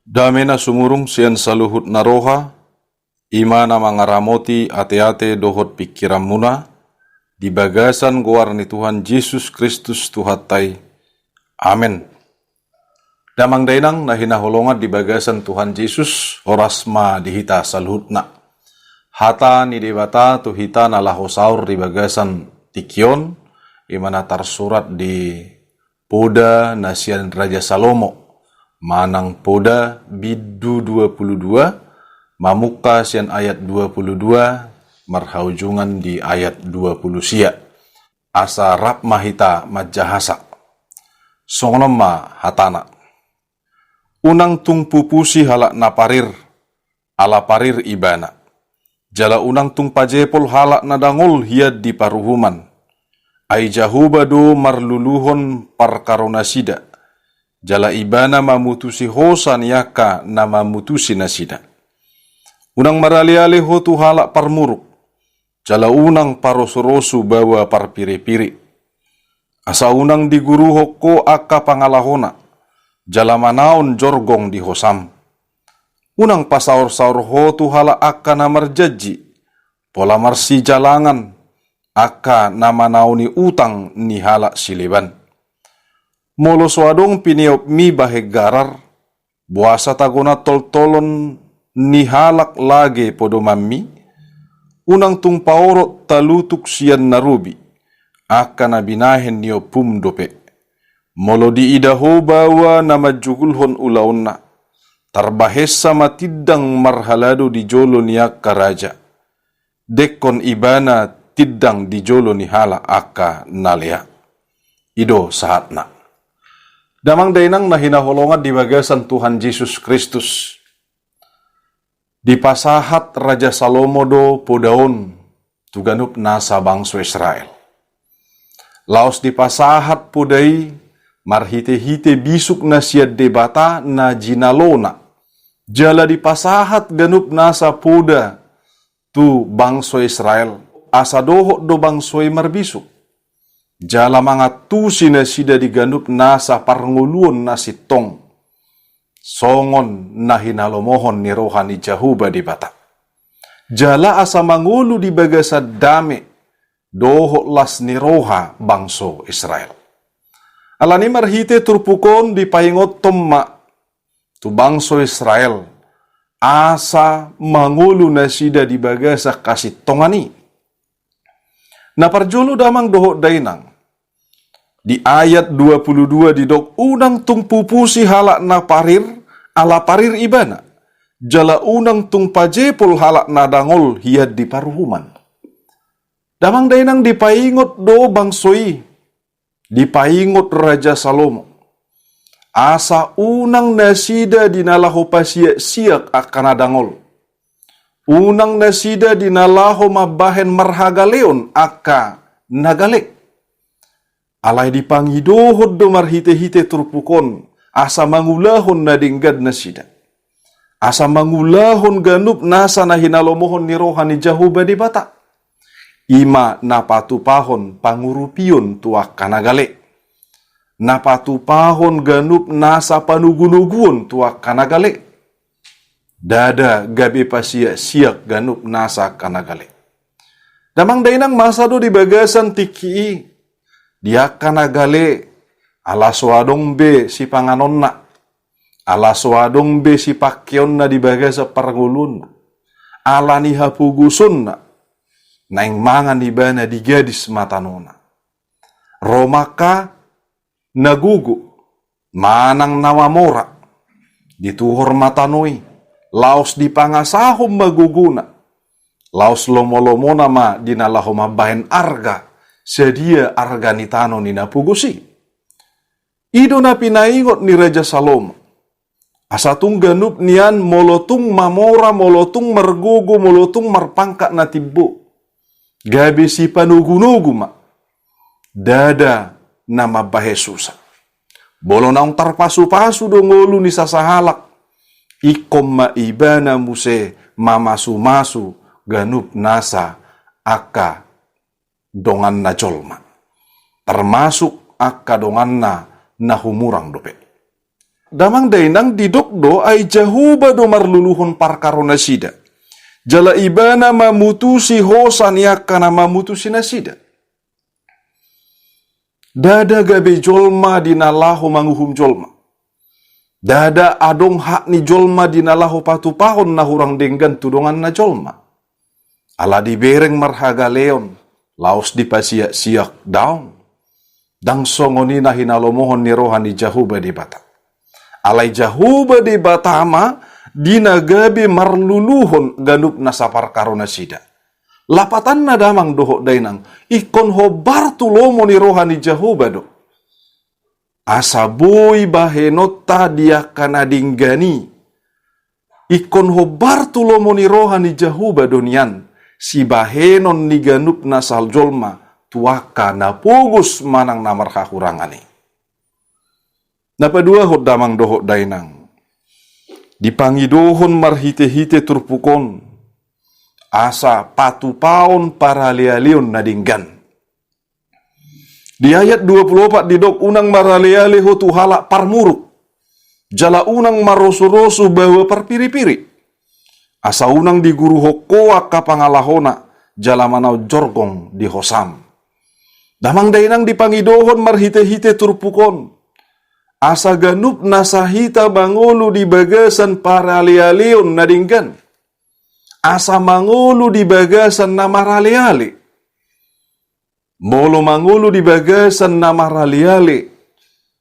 Damena sumurung sian saluhut naroha, imana mangaramoti ate-ate dohot pikiran muna, di bagasan goarni Tuhan Yesus Kristus Tuhatai. Amin. Damang dainang nahina holongat di bagasan Tuhan Yesus, orasma dihita saluhutna. Hata ni debata tu hita nalahosaur di bagasan tikion, imana tarsurat di Poda Nasian Raja Salomo. Manang Poda Bidu 22, Mamuka sian ayat 22, marhaujungan di ayat 20 sia. Asa rap mahita majahasa. Songnoma hatana. Unang tung pupusi halak naparir, ala parir ibana. Jala unang tung pajepol halak nadangol hiad di paruhuman. Ai jahubado marluluhon parkaronasida. Jala ibana mamutusi hosan yaka na mamutusi nasida. Unang marali-ali ho tu halak parmuruk. Jala unang parosorosu bawa parpiri-piri. Asa unang diguruho ko aka pangalahona. Jala manaon jorgong di hosam. Unang pasaur-saur ho tu halak aka na marjaji. Pola marsi jalangan. Aka na manaoni utang ni halak siliban. Molo swadong piniop mi bahegarar, buasa tagona tol-tolon ni halak lage podo mammi, unang tung paorot talutuk sian narubi, akan nabinahen niyo pumdope. Molo di idaho bawa nama jugulhon ulauna, tarbahesa matidang marhalado di jolo niya karaja. Dekon ibana tidang di jolo ni hala aka nalea. Ido sahatna. Damang dainang nahinaholongan di bagasan Tuhan Yesus Kristus. Di pasahat Raja Salomo do podaon tuganup nasa bangsa Israel. Laos di pasahat podai marhite-hite bisuk na siya debata na jinalona. Jala di pasahat ganup nasa poda tu bangsa Israel. Asa dohot do bangsoy marbisuk. Jala mga tusi na sida diganup nasa parnguluon na sitong. Songon na hinalomohon ni rohani Jahuba di bata. Jala asa mangulu di bagasa dame. Doho las ni roha bangso Israel. Alani marhite turpukon di paingot tomma. Tu bangso Israel. Asa mangulu na sida di bagasa kasitongani. Naparjolo damang doho dainang. Di ayat 22 didok unang tung pupusi halak na parir, ala parir ibana. Jala unang tung pajepol halak na dangol hiad di paruhuman. Damang dainang dipaingot do bangsoi, dipaingot Raja Salomo. Asa unang nasida dinalaho pasiak akan adangol. Unang nasida dinalaho mabahen marhagaleon aka nagalek. Alay dipangidohod do marhite-hite turpukon, asa mangulahon na dinggad na sida. Asa mangulahon ganup nasa na hinalomohon ni rohani Jahuba di bata. Ima napatupahon pangurupion tuak kanagale. Napatupahon ganup nasa panugunuguon tuak kanagale. Dada gabi pasiak ganup nasa kanagale. Damang dainang masado di bagasan tiki. Dia kanagale ala swadong be si panganon na. Ala swadong be si pakyon na di bagasa parngulun. Ala ni hapugusun na. Naing mangan ibana di gadis matanona. Romaka nagugu. Manang nawamora. Dituhor matanoi. Laos di pangasahom maguguna. Laos lomo-lomo nama dinalaho mabahen arga. Sedia arganitano ni napugusi. Ido na pinaingot ni Raja Salomo. Asatung ganup nian molotung mamora, molotung margugo, molotung marpangkat na tibbo. Gabi si panugunugu ma. Dada na mabahesusa. Bolo naong tarpasu-pasu do ngolu ni sasahalak. Ikom maibana muse mamasu-masu ganup nasa aka dongan na jolma. Termasuk aka dongan na humurang dope. damang dainang didokdo ay jahuba do marluluhon parkarona sida. Jala ibana mamutusi hosan yakana mamutusi nasida. Dada gabe jolma dinalahu manguhum jolma. Dada adong hak ni jolma dinalahu patupahon na hurang denggan tudongan na jolma. Ala dibereng marhaga leon, laos dipasiak-siak daong. Dang songoni na hinalomohon ni rohani jahuba di bata. Alay jahuba di batama, dinagabi marluluhon ganup na sapar karona sida. Lapatan na damang doho dainang, ikon hobar tulomo ni rohani jahuba do. Asaboy bahenota dia kanadinggani. Ikon hobar tulomo ni rohani jahuba donian. Si bahenon ni ganup na saljolma, tuaka na pugus manang namarkahurangani. Napadua hot damang doho dainang. Dipangidohon marhite-hite turpukon. Asa patupaon para lialion nadinggan. Di ayat 24 didok unang maraleale ho tuhala parmuruk. Jala unang maroso-roso bawa parpiri-piri. Asa unang di guru hokoa kapangalahona jala manau jorgong di hosam. Damang dainang dipangidohon marhite-hite turpukon. Asa ganup nasahita bangulu di bagasan para lialion nadinggan. Asa mangulu di bagasan na maraleale. Molo mangulu di bagasan na maraleale.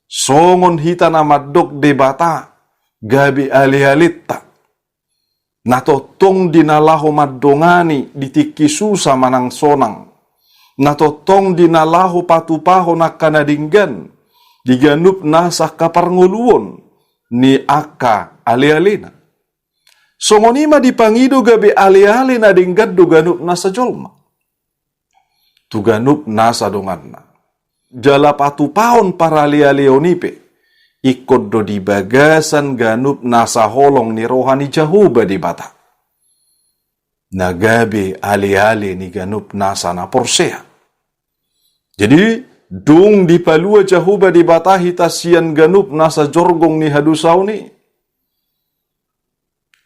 Songon hita na madok de bata. Gabi alialita. Natotong dinalaho madongani ditikisusa manang sonang. Natotong dinalaho patupaho na kanadinggan. Diganup nasa kaparnguluon ni aka ali-alina. Songonima dipangido gabi ali-ali na dinggan duganup nasa jolma. Tuganup nasa donganna. Jala patupahon para ali-alionipe. Ikod do di bagasan ganup nasa holong ni rohani jahuba di bata. Nagabi ali-ali ni ganup nasa na porsea. Jadi, dung di palua jahuba di bata hitasian ganup nasa jorgong ni hadusau ni.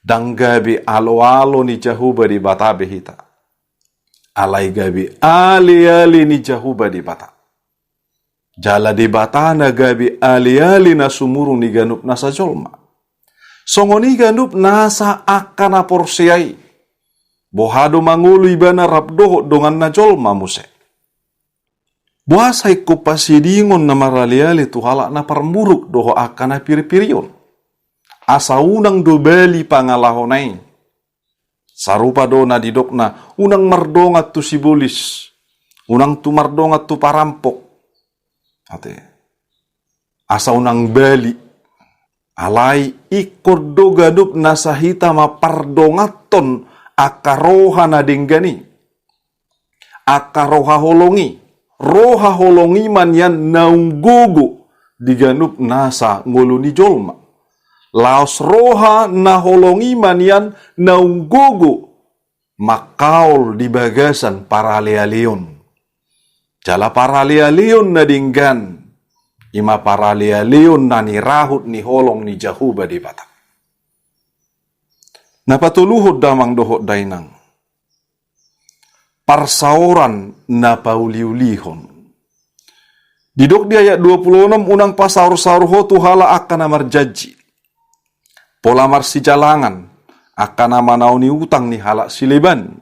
Dang gabi alo-alo ni jahuba di bata behita. Alay gabi ali-ali ni jahuba di bata. Jala di batana gabi ali-ali na sumurung ni ganup nasa jolma. Songoni ganup nasa akana porsiai. Bohado mangulu ibana rabdoho dongan na jolma muse. Buasay ko pasidingon na maraliali tuhala na parmuruk doho akana piripirion. Asa unang dobeli pangalahonay. Sarupa do na didok na unang mardongat tu sibulis. Unang tu mardongat tu parampok. Ate, asa unang bali, alay ikod do gadup nasahita mapardongaton akaroha na dinggani. Akaroha holongi man yan naunggugo diganup nasa ngulu ni jolma. Laos roha na holongi man yan naunggugo makaol di bagasan para lealion. Jala para leon na dinggan. Ima para leon na nirahut ni holong ni jahuba di bata. Napatuluhod damang dohot dainang. Parsauran na pauliulihon. Didok di ayat 26 unang pasaur-saur ho tuhala akan marjaji. Pola marsijalangan akan manau ni utang ni halak siliban.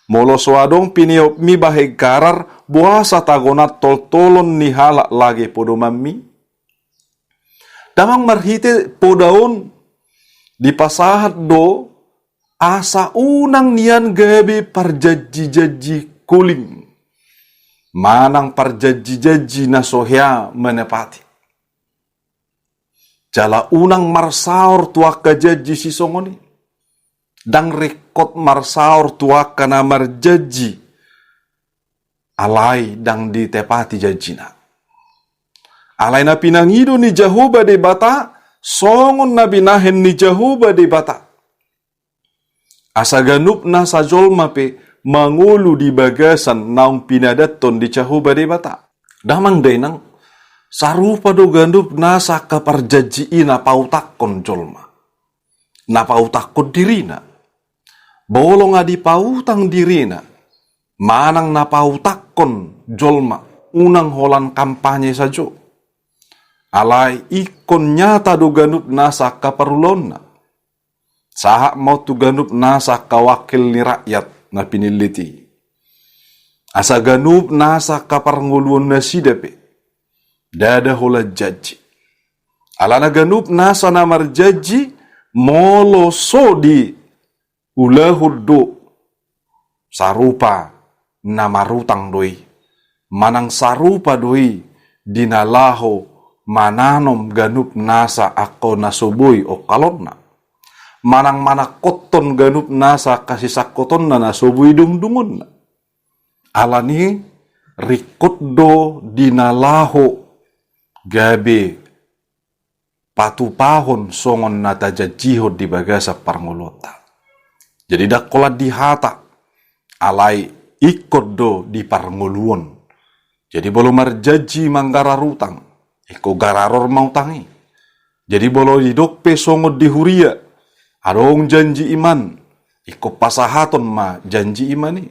Molo swadong piniop mi baheg karar buasa tagonat tol-tolon ni halak lagi podo mammi. Damang marhite podaon di pasahat do asa unang nian gabi parjaji-jaji kuling. Manang parjaji-jaji na sohya menepati. Jala unang marsaur tuak kajaji si songoni. Dang rekod marsaur tuaka na marjaji. Alay dang ditepati jajina. Alay na pinangido ni jahuba di bata, songon na binahen ni jahuba di bata. Asa ganup na sa jolma pe, mangulu di bagasan naung pinadaton di jahuba di bata. Damang dainang, Sarupa do ganup nasa kaparjajii na pautakon jolma. Na pautakon dirina. Bolo nga di pautang dirina. Manang na pautakon jolma. Unang holan kampanye sajo. Alai ikon nyata do ganup nasa kaparulonna. Sahak mau tu ganup nasa kawakil ni rakyat na piniliti. Asa ganup nasa kaparnguluan na sidape. Dada hola jaji. Alana ganup nasa namar jaji molo so di ulahuddo sarupa namarutang doi. Manang sarupa doi dinalaho mananom ganup nasa ako nasoboy o kalonna. Manang mana koton ganup nasa kasisakoton na nasoboy dungdungon na. Alani rikoddo dinalaho gabe patupahon songon natajajihod di bagasa parngolota. Jadi dakola dihata alai ikod do di parngoluon. Jadi bolo marjaji manggararutang, iko gararor mautangi. Jadi bolo didokpe songo di huria, adong janji iman, iko pasahaton ma janji imani.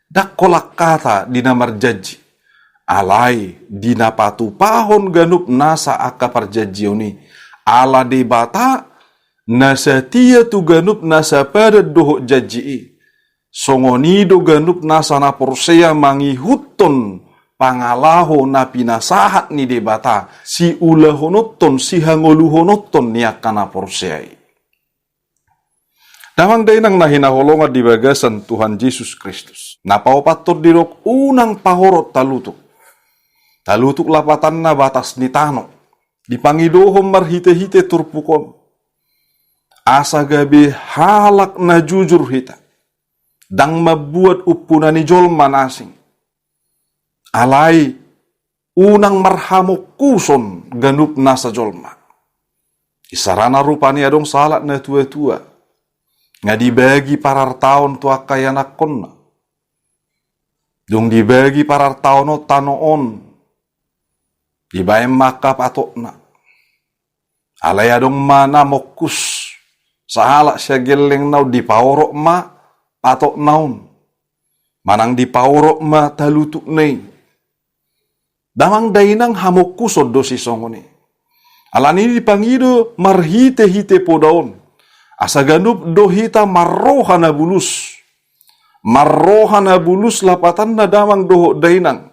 Dakola kata dina marjaji. Alai dina patupahon ganup nasa aka parjajioni ala debata nasa tia tu ganup nasa pada dohok jajii songoni do ganup nasa na porsea mangihuton pangalaho na pinasahat ni debata si ulahonoton si hangoluhonoton ni akana porseai. Damang dainang nahinaholonga di bagasan Tuhan Yesus Kristus. Napaopator dirok unang pahorot talutuk. Talutuk lapatan na batas ni tano. Dipangidohom marhite-hite turpukom. Asa gabi halak na jujur hita. Dang mabuat upunan ni jolman asing. Alai unang marhamok kuson ganup nasa jolma. Isarana rupani adong salat na tua-tua. Nga dibagi parar taon tua kaya nakon. Dung dibagi parar taon o tanoon. Dibayang makap atok na. Alay adong mana mokus. Sahalak siya geleng naw dipaorok ma atok naon. Manang dipaorok ma talutuk nay. Damang dainang hamokusod do si songoni. Alani dipangido marhite-hite po daon. Asa ganup dohita marroha na bulus. Marroha na bulus lapatan na damang doho dainang.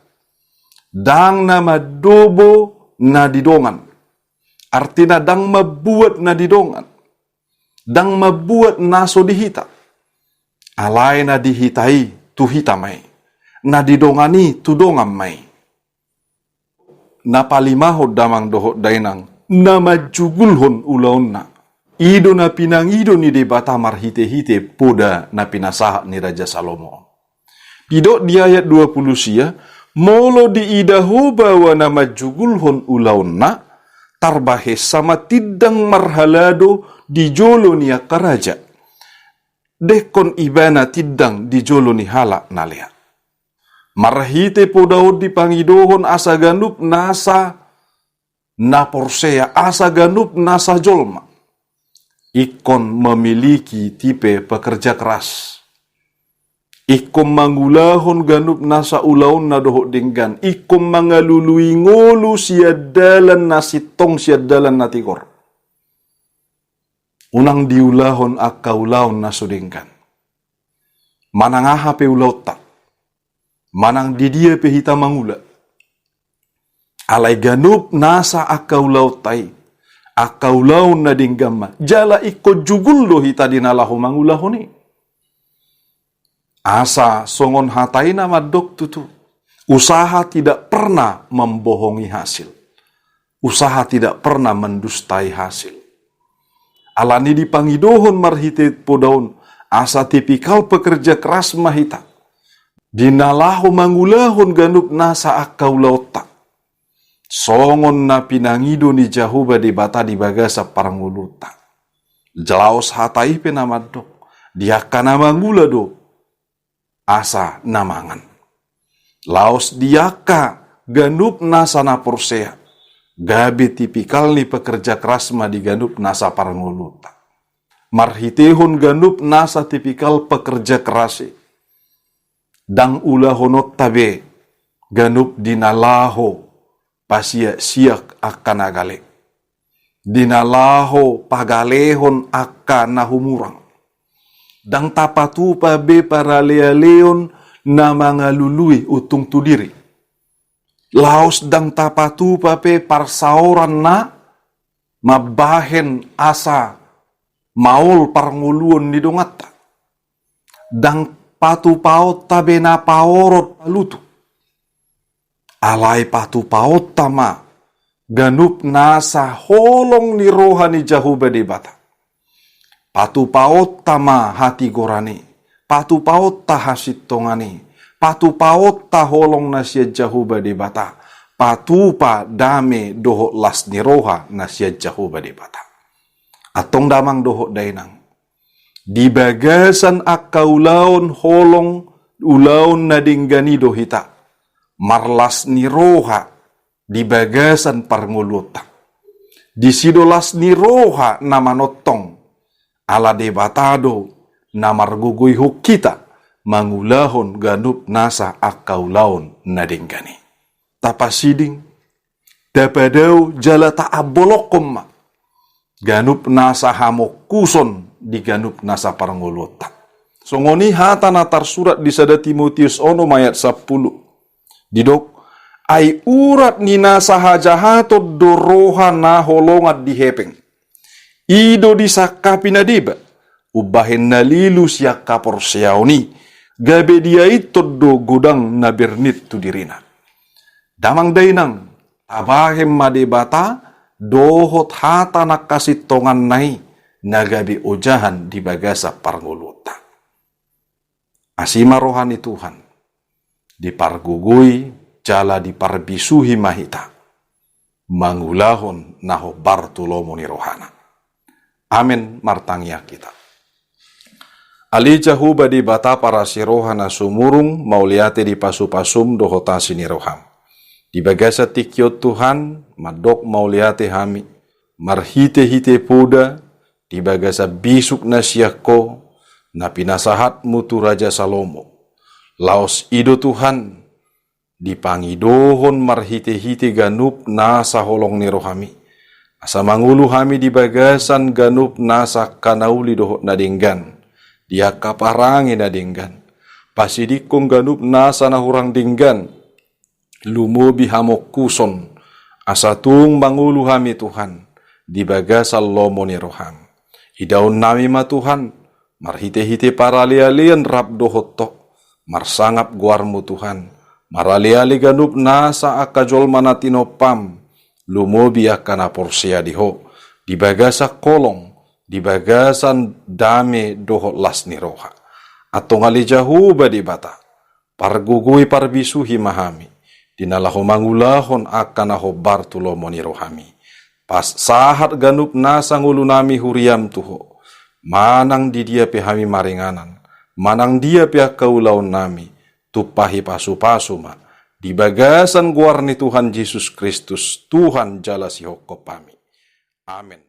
Dang na madobo na didongan. Artina dang mabuat na didongan. Dang mabuat naso dihita. Alay na dihitai tuhita may. Na didongani tudongan may. Napalimahod damang doho dainang. Na majugulhon ulaon na. Ido na pinangido ni debata marhite-hite poda na pinasahat ni Raja Salomo. Pidok di ayat 20 sia. Molo di idaho bawa nama jugulhon ulaun na, tarbahe sama tidang marhalado di jolo niya karaja. Dekon ibana tidang di jolo ni halak nalea. Marhite po daud di pangidohon asa ganup nasa na porsea, asa ganup nasa jolma. Ikon memiliki tipe pekerja keras. Ikom mangulahon ganup nasa ulaon na dohok dinggan. Ikom mangalului ngolu siadalan nasitong siadalan natikor. Unang diulahon akaulaon na sudingkan. Manang aha pe ulaw tak. Manang didia pe hita mangula. Alay ganup nasa akaulaw tay. Akaulaon na dinggama. Jala iko jugul do hita dinalaho mangulahon ni. Asa songon hatai na madok tutu. Usaha tidak pernah membohongi hasil. Usaha tidak pernah mendustai hasil. Alani dipangidohon marhite podaun. Asa tipikal pekerja keras mahita. Dinalahu mangulahon ganup nasa akau lautak. Songon na pinangido ni Jahuba di bata di bagasa paranguluta. Jelaos hatai penamadok. Dia kana mangula do. Asa namangan. Laos diaka ganup nasa na porsea. gabi tipikal ni pekerja keras ma di ganup nasa parangoluta. Marhitehon ganup nasa tipikal pekerja kerasi. Dang ulahonot tabe ganup dinalaho pasia siak akan agale. Dinalaho pagalehon akan nahumurang. Dang tapatupa be para leon na mga lului utung tudiri. Laos dang tapatupa pe parsaoran na mabahen asa maul parnguluon ni dongata. Dang patupaot tabe na paorot palutu. Alay patupaot tama ganup nasa holong ni roha ni Jahuba di bata. Patupaot tama hati gorani. Patupaot ta hasit tongani. Patupaot ta holong na siya Jahuba di bata. Patupa dame doho las ni roha na siya Jahuba di bata. Atong damang doho dainang. Di bagasan akaulaon holong ulaon na dinggani dohita. Marlas ni roha di bagasan parnguluta. Di sidolas ni roha na manotong. Ala debatado na marguguy kita mangulahon ganup nasa akaulaon na dinggani. Tapasiding tapadaw jala taabolokom ma. Ganup nasa hamok kuson di ganup nasa parangulota. So ngoni hata natar surat di sada Timotius 1 ayat 10. Didok ay urat ni nasa hajahatod doroha na holongat di hepeng. Ido di sakapi na diba, ubahin na lilus ya kaporsiyaw ni, gabe dia itod do gudang na bernit tu dirina. Damang dainang, tabahem madebata, dohot hata nakasitongan nai, nagabi ujahan di bagasa parnguluta. Asima rohani Tuhan, dipargugui, jala diparbisuhi mahita, mangulahon naho bartulomo ni rohana. Amin martangya kita. Ali Jahuba di bata para siroha na sumurung mauliate di pasu-pasum dohotasi ni roham. Di bagasa tikyot Tuhan madok mauliate hami. Marhite-hite puda di bagasa bisuk na siyako na pinasahat mutu Raja Salomo. Laos ido Tuhan di pangidohon marhite-hite ganup na sa holong ni rohami. Asa mangulu hami di bagasan ganup nasa kanauli dohot na dinggan. Dia kaparangi na dinggan. Pasidikong ganup nasa nahurang dinggan. Lumubi hamok kuson. Asa tung mangulu hami Tuhan. Di bagasal lomo ni roham. Idaun nami ma Tuhan. Marhite-hite parali-alian rap dohot tok. Marsangap guarmu Tuhan. Marali-ali ganup nasa akajol manatinopam. Lumobi akan aporsia diho, di bagasa kolong, di bagasan dame doho las ni roha. Atau ngali Jahuba di bata, pargugui parbisuhi mahami, dinalaho mangulahon akan aho bartulomo ni rohami. Pas sahat ganup nasa ngulunami huriam tuho, manang di dia pehami maringanan, manang dia pihak kaulaon nami, tupahi pasu-pasu ma. Di bagasan guar ni Tuhan Yesus Kristus, Tuhan jala si hokopami. Amin.